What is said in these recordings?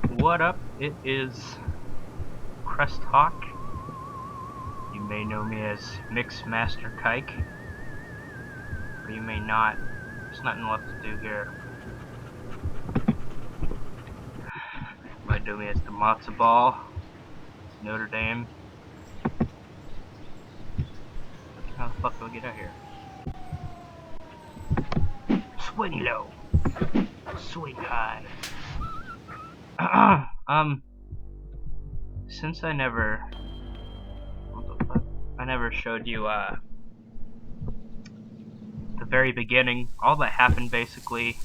What up? It is Crest Hawk. You may know me as Mixmaster Kike, or you may not. There's nothing left to do here. You might know me as the Matzo Ball, Notre Dame. How the fuck do I get out here? Swing low, swing high. Since I never showed you the very beginning, all that happened basically.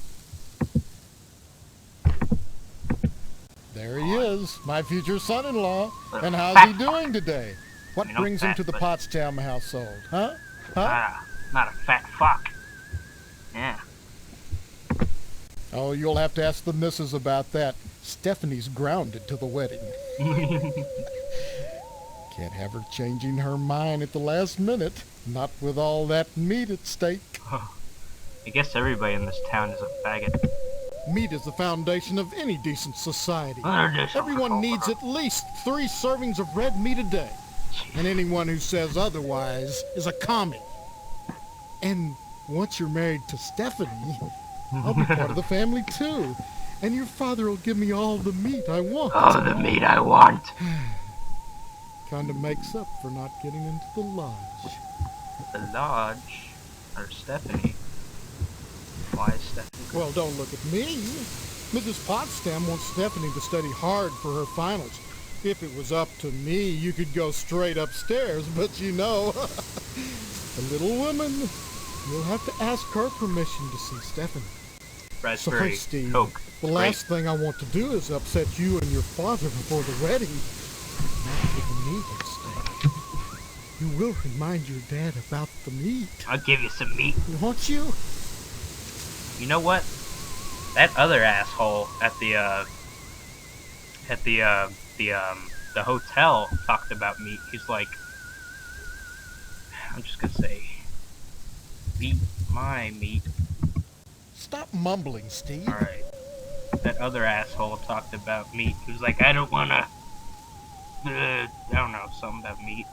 There he is, my future son-in-law. And how's Fat he doing today? What brings him to the Potsdam household, huh? Not a fat fuck. Yeah. Oh, you'll have to ask the missus about that. Stephanie's grounded to the wedding. Can't have her changing her mind at the last minute. Not with all that meat at stake. I guess everybody in this town is a faggot. Meat is the foundation of any decent society. Everyone needs at least 3 servings of red meat a day. And anyone who says otherwise is a commie. And once you're married to Stephanie, I'll be part of the family too. And your father will give me all the meat I want. All the meat I want. Kinda makes up for not getting into the lodge. The lodge? Or Stephanie? Why is Stephanie? Well, don't look at me. Mrs. Potsdam wants Stephanie to study hard for her finals. If it was up to me, you could go straight upstairs, but you know, the little woman, you'll have to ask her permission to see Stephanie. Raspberry, so, Steve, Coke. The last thing I want to do is upset you and your father before the wedding. Not with the meat at stake. You will remind your dad about the meat. I'll give you some meat. Won't you? You know what? That other asshole at the hotel talked about meat. He's like, I'm just gonna say, eat my meat. Stop mumbling, Steve. Alright. That other asshole talked about meat. He was like, I don't wanna, I don't know, something about meat.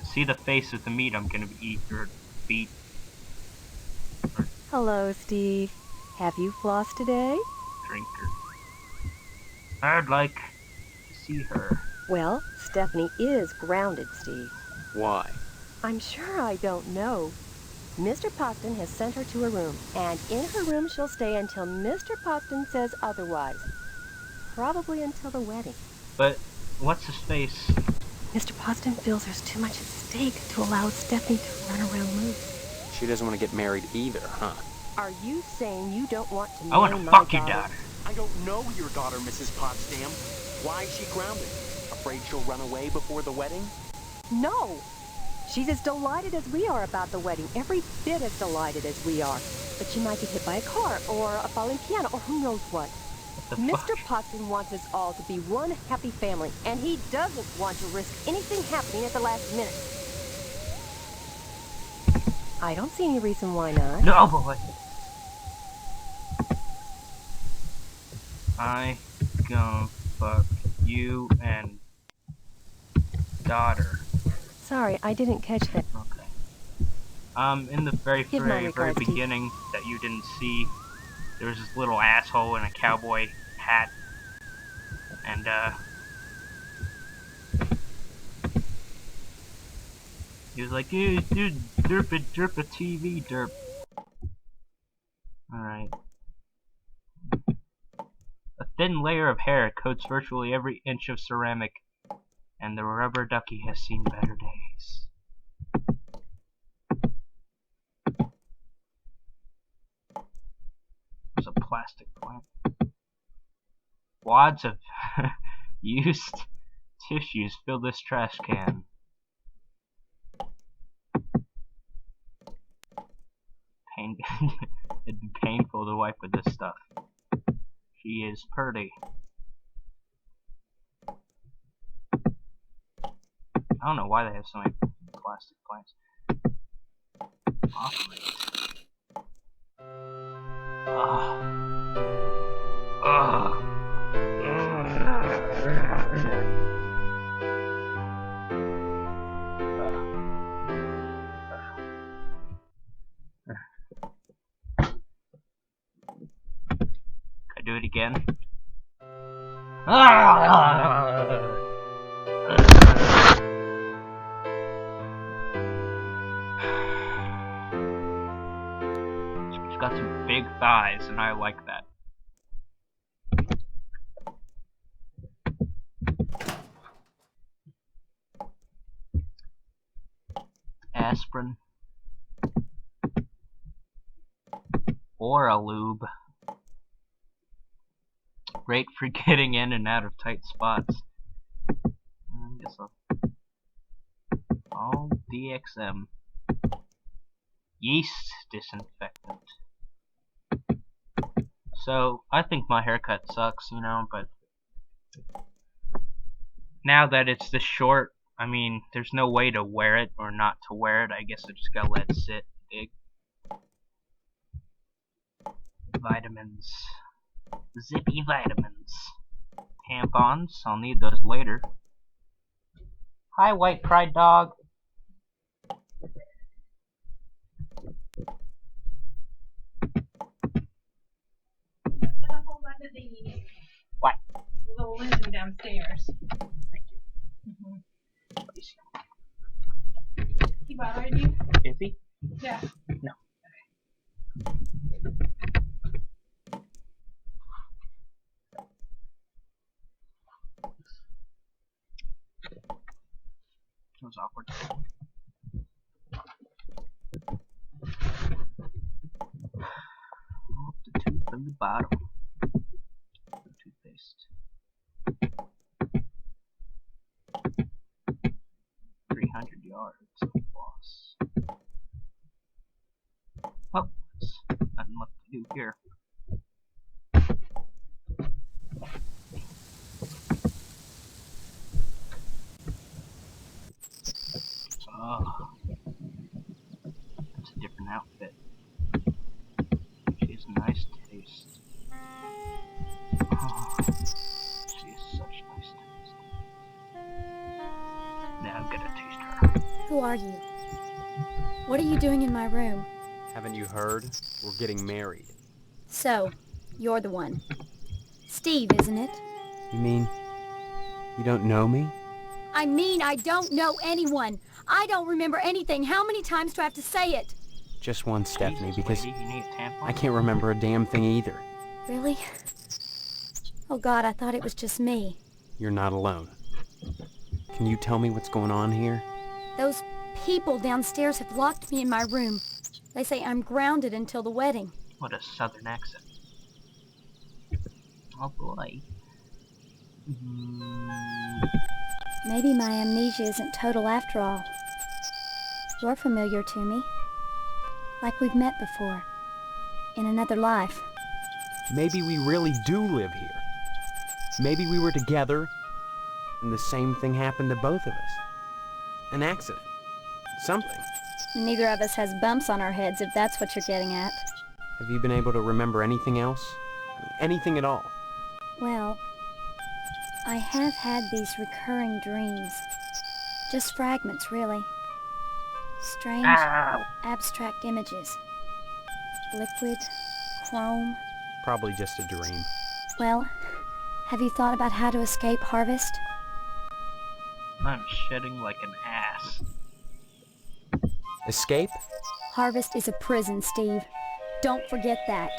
See the face of the meat I'm gonna eat, or beat. Hello, Steve. Have you flossed today? Drinker. I'd like to see her. Well, Stephanie is grounded, Steve. Why? I'm sure I don't know. Mr. Potsdam has sent her to her room, and in her room she'll stay until Mr. Potsdam says otherwise. Probably until the wedding. But what's his face? Mr. Potsdam feels there's too much at stake to allow Stephanie to run around loose. She doesn't want to get married either, huh? Are you saying you don't want to I want to fuck your daughter. I don't know your daughter, Mrs. Potsdam. Why is she grounded? Afraid she'll run away before the wedding? No! She's as delighted as we are about the wedding, every bit as delighted as we are. But she might get hit by a car, or a falling piano, or who knows what. Mr. Potsdam wants us all to be one happy family, and he doesn't want to risk anything happening at the last minute. I don't see any reason why not. No, boy. I gonna fuck you and daughter. Sorry, I didn't catch that. Okay. In the very beginning that you didn't see, there was this little asshole in a cowboy hat, and he was like, dude, derp it, TV, derp. Alright. A thin layer of hair coats virtually every inch of ceramic, and the rubber ducky has seen better days. There's a plastic plant. Wads of used tissues fill this trash can. It'd be painful to wipe with this stuff. She is pretty. I don't know why they have so many plastic plants. Operate. do it again. Ah! She's got some big thighs, and I like that. Aspirin. Or a lube. Great for getting in and out of tight spots. I guess all DXM. Yeast disinfectant. So, I think my haircut sucks, you know, but now that it's this short, I mean, there's no way to wear it or not to wear it. I guess I just gotta let it sit. Dig. Vitamins. Zippy vitamins. Tampons. I'll need those later. Hi, white pride dog. What? The little linen downstairs. He bothering you? Is he? Yeah. No. That was awkward. Off the tooth from the bottom. Toothpaste. 300 yards of floss. Well, there's nothing left to do here. Oh, that's a different outfit. She has a nice taste. Oh, she has such nice taste. Now I'm gonna taste her. Who are you? What are you doing in my room? Haven't you heard? We're getting married. So, you're the one. Steve, isn't it? You mean you don't know me? I mean, I don't know anyone. I don't remember anything. How many times do I have to say it? Just one, Stephanie, Jesus, because lady, you need a tampon? I can't remember a damn thing either. Really? Oh God, I thought it was just me. You're not alone. Can you tell me what's going on here? Those people downstairs have locked me in my room. They say I'm grounded until the wedding. What a southern accent. Oh boy. Maybe my amnesia isn't total after all. You're familiar to me. Like we've met before. In another life. Maybe we really do live here. Maybe we were together, and the same thing happened to both of us. An accident. Something. Neither of us has bumps on our heads, if that's what you're getting at. Have you been able to remember anything else? Anything at all? Well, I have had these recurring dreams. Just fragments, really. Strange, abstract images. Liquid, chrome. Probably just a dream. Well, have you thought about how to escape Harvest? I'm shedding like an ass. Escape? Harvest is a prison, Steve. Don't forget that.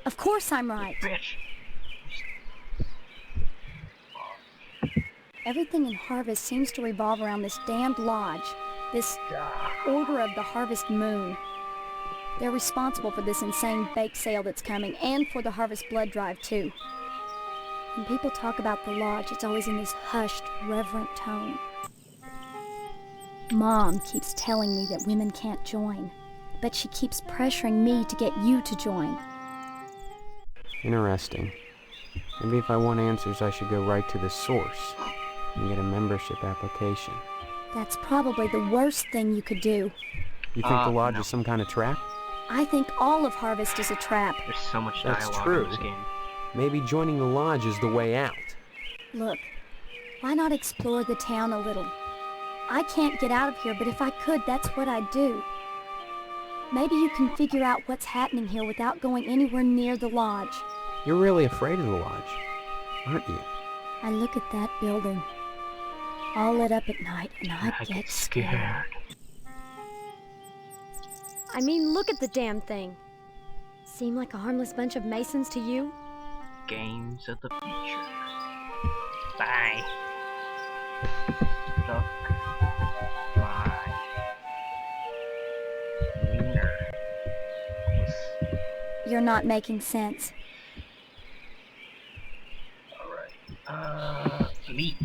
Of course I'm right. Bitch. Everything in Harvest seems to revolve around this damned lodge. This Order of the Harvest Moon. They're responsible for this insane bake sale that's coming, and for the Harvest Blood Drive, too. When people talk about the lodge, it's always in this hushed, reverent tone. Mom keeps telling me that women can't join, but she keeps pressuring me to get you to join. Interesting. Maybe if I want answers, I should go right to the source and get a membership application. That's probably the worst thing you could do. You think the lodge no. is some kind of trap? I think all of Harvest is a trap. There's so much That's dialogue true. in this game. Maybe joining the lodge is the way out. Look, why not explore the town a little? I can't get out of here, but if I could, that's what I'd do. Maybe you can figure out what's happening here without going anywhere near the lodge. You're really afraid of the lodge, aren't you? I look at that building, all lit up at night, and I get scared. I mean, look at the damn thing. Seem like a harmless bunch of Masons to you? Games of the future. Bye. Duck. Bye. Wiener. You're not making sense. Alright. Meat.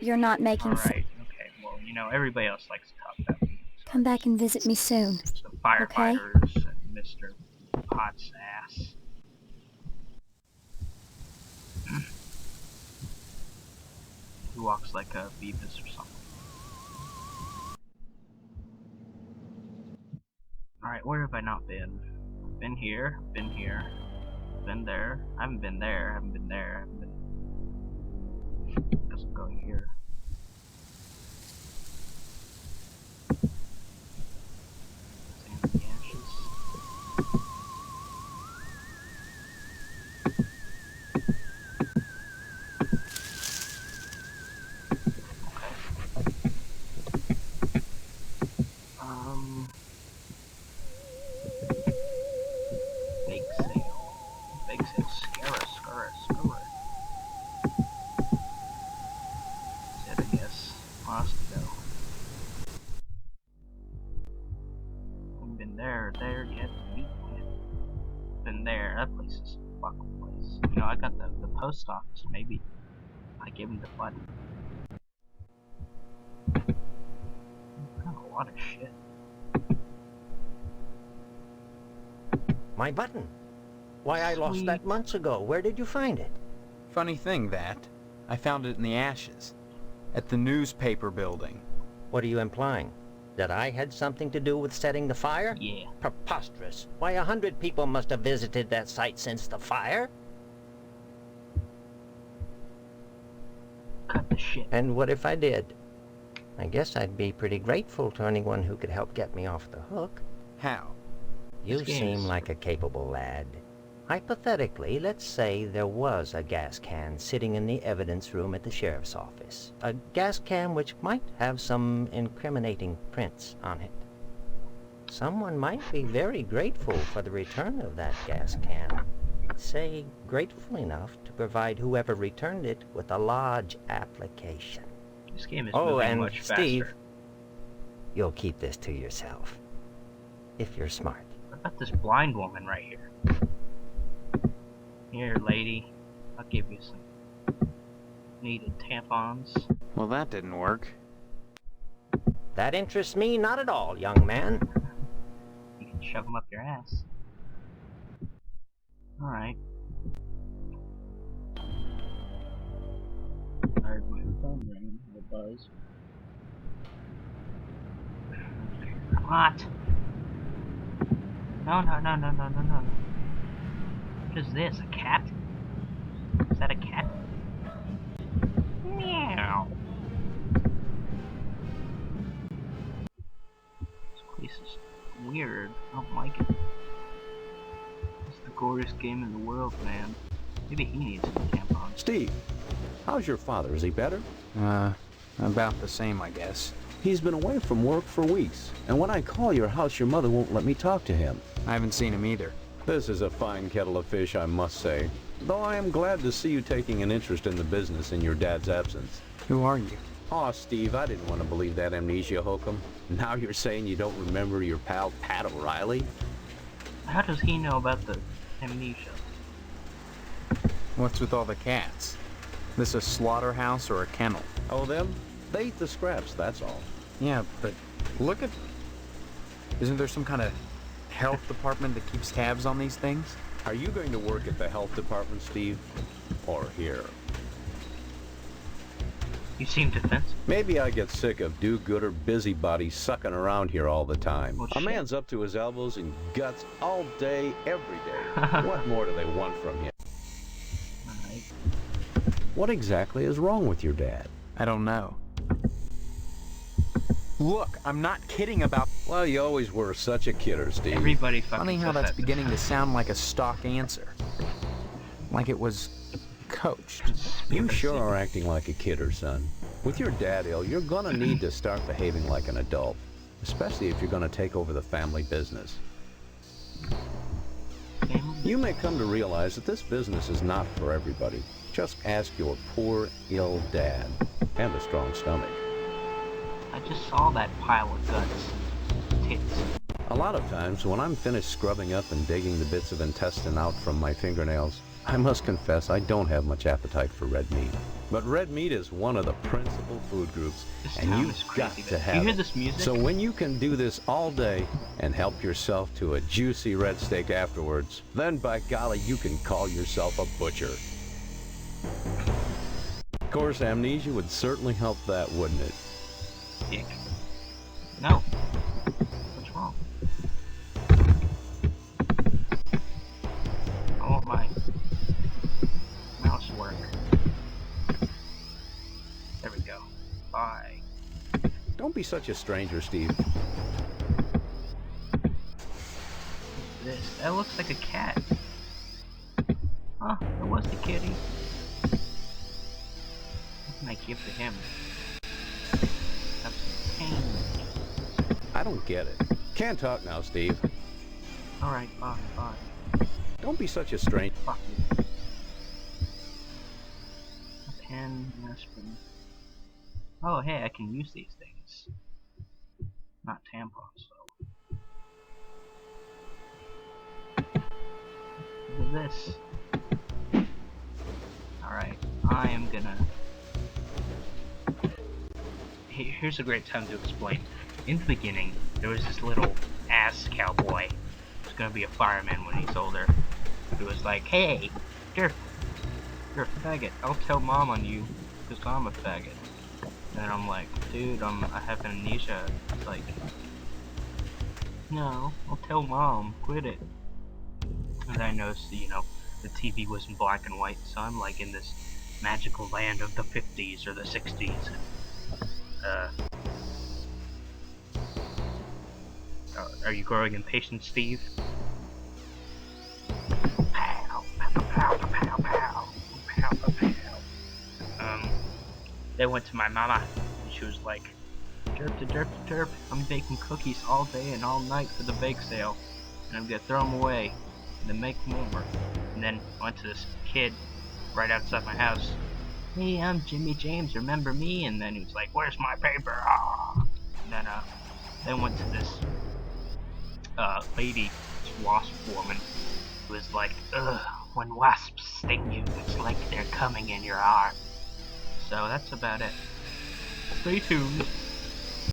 You're not making sense. Alright, okay. Well, you know, everybody else likes to talk about meat. So Come back and visit me soon. the firefighters and Mr. Pot's ass. He walks like a Beavis or something. Alright, where have I not been? Been here, been there. I haven't been there, haven't been there, haven't been. Guess I'm going here. Sand in the ashes. Bake sale. Bake sale. Scurra. That's it, I guess. Where else to go? I've been there yet. Been there. That place is a fucking place. You know, I got the post office. Maybe I give him the button. Got a lot of shit. My button. Why, I lost that months ago. Where did you find it? Funny thing, that. I found it in the ashes. At the newspaper building. What are you implying? That I had something to do with setting the fire? Yeah. Preposterous. Why, 100 people must have visited that site since the fire. Cut the shit. And what if I did? I guess I'd be pretty grateful to anyone who could help get me off the hook. How? You seem like a capable lad. Hypothetically, let's say there was a gas can sitting in the evidence room at the sheriff's office. A gas can which might have some incriminating prints on it. Someone might be very grateful for the return of that gas can. Say, grateful enough to provide whoever returned it with a lodge application. This game is Oh, moving and much Steve, faster. you'll keep this to yourself. If you're smart. What about this blind woman right here? Here, lady. I'll give you some needed tampons. Well, that didn't work. That interests me not at all, young man. You can shove them up your ass. Alright. I heard my phone ring. Or buzz. What? No. What is this? A cat? Is that a cat? Meow. This place is weird. I don't like it. It's the goriest game in the world, man. Maybe he needs some tampons. Steve, how's your father? Is he better? About the same, I guess. He's been away from work for weeks, and when I call your house, your mother won't let me talk to him. I haven't seen him either. This is a fine kettle of fish, I must say. Though I am glad to see you taking an interest in the business in your dad's absence. Who are you? Aw, Steve, I didn't want to believe that amnesia hokum. Now you're saying you don't remember your pal Pat O'Reilly? How does he know about the amnesia? What's with all the cats? This a slaughterhouse or a kennel? Oh, them? They eat the scraps, that's all. Yeah, but look at... Isn't there some kind of health department that keeps tabs on these things? Are you going to work at the health department, Steve? Or here? You seem defensive. Maybe I get sick of do-gooder busybodies sucking around here all the time. Well, a man's up to his elbows in guts all day, every day. What more do they want from you? Alright. What exactly is wrong with your dad? I don't know. Look, I'm not kidding about... Well, you always were such a kidder, Steve. Everybody fucking Funny how says that's that. beginning to sound like a stock answer. Like it was coached. You sure are acting like a kidder, son. With your dad ill, you're gonna need to start behaving like an adult. Especially if you're gonna take over the family business. You may come to realize that this business is not for everybody. Just ask your poor, ill dad. And a strong stomach. I just saw that pile of guts. Tits. A lot of times, when I'm finished scrubbing up and digging the bits of intestine out from my fingernails, I must confess I don't have much appetite for red meat. But red meat is one of the principal food groups, and you've got to have it. You hear this music? So when you can do this all day and help yourself to a juicy red steak afterwards, then by golly, you can call yourself a butcher. Of course, amnesia would certainly help that, wouldn't it? Dick. No. What's wrong? I want my mouse work. There we go. Bye. Don't be such a stranger, Steve. This. That looks like a cat. Huh, it was the kitty. What can I give to him? Have some pain. I don't get it. Can't talk now, Steve. Alright, bye, bye. Don't be such a stranger. Fuck you. A pen, an aspirin. Oh, hey, I can use these things. Not tampons, though. Look at this. Alright, I am gonna... Here's a great time to explain. In the beginning, there was this little ass cowboy who's gonna be a fireman when he's older. Who was like, hey, you're a faggot. I'll tell mom on you, because I'm a faggot. And I'm like, dude, I have amnesia. It's like, no, I'll tell mom, quit it. And I noticed, you know, the TV was in black and white, so I'm like in this magical land of the 50s or the 60s. Are you growing impatient, Steve? Pow, pow, pow, pow, pow, pow, pow. They went to my mama, and she was like, derp to derp to derp, I'm baking cookies all day and all night for the bake sale, and I'm gonna throw them away, and then make more. And then I went to this kid right outside my house. Hey, I'm Jimmy James, remember me? And then he was like, where's my paper? Ah! And then went to this lady, this wasp woman, who was like, ugh, when wasps sting you, it's like they're coming in your arm. So that's about it. Stay tuned.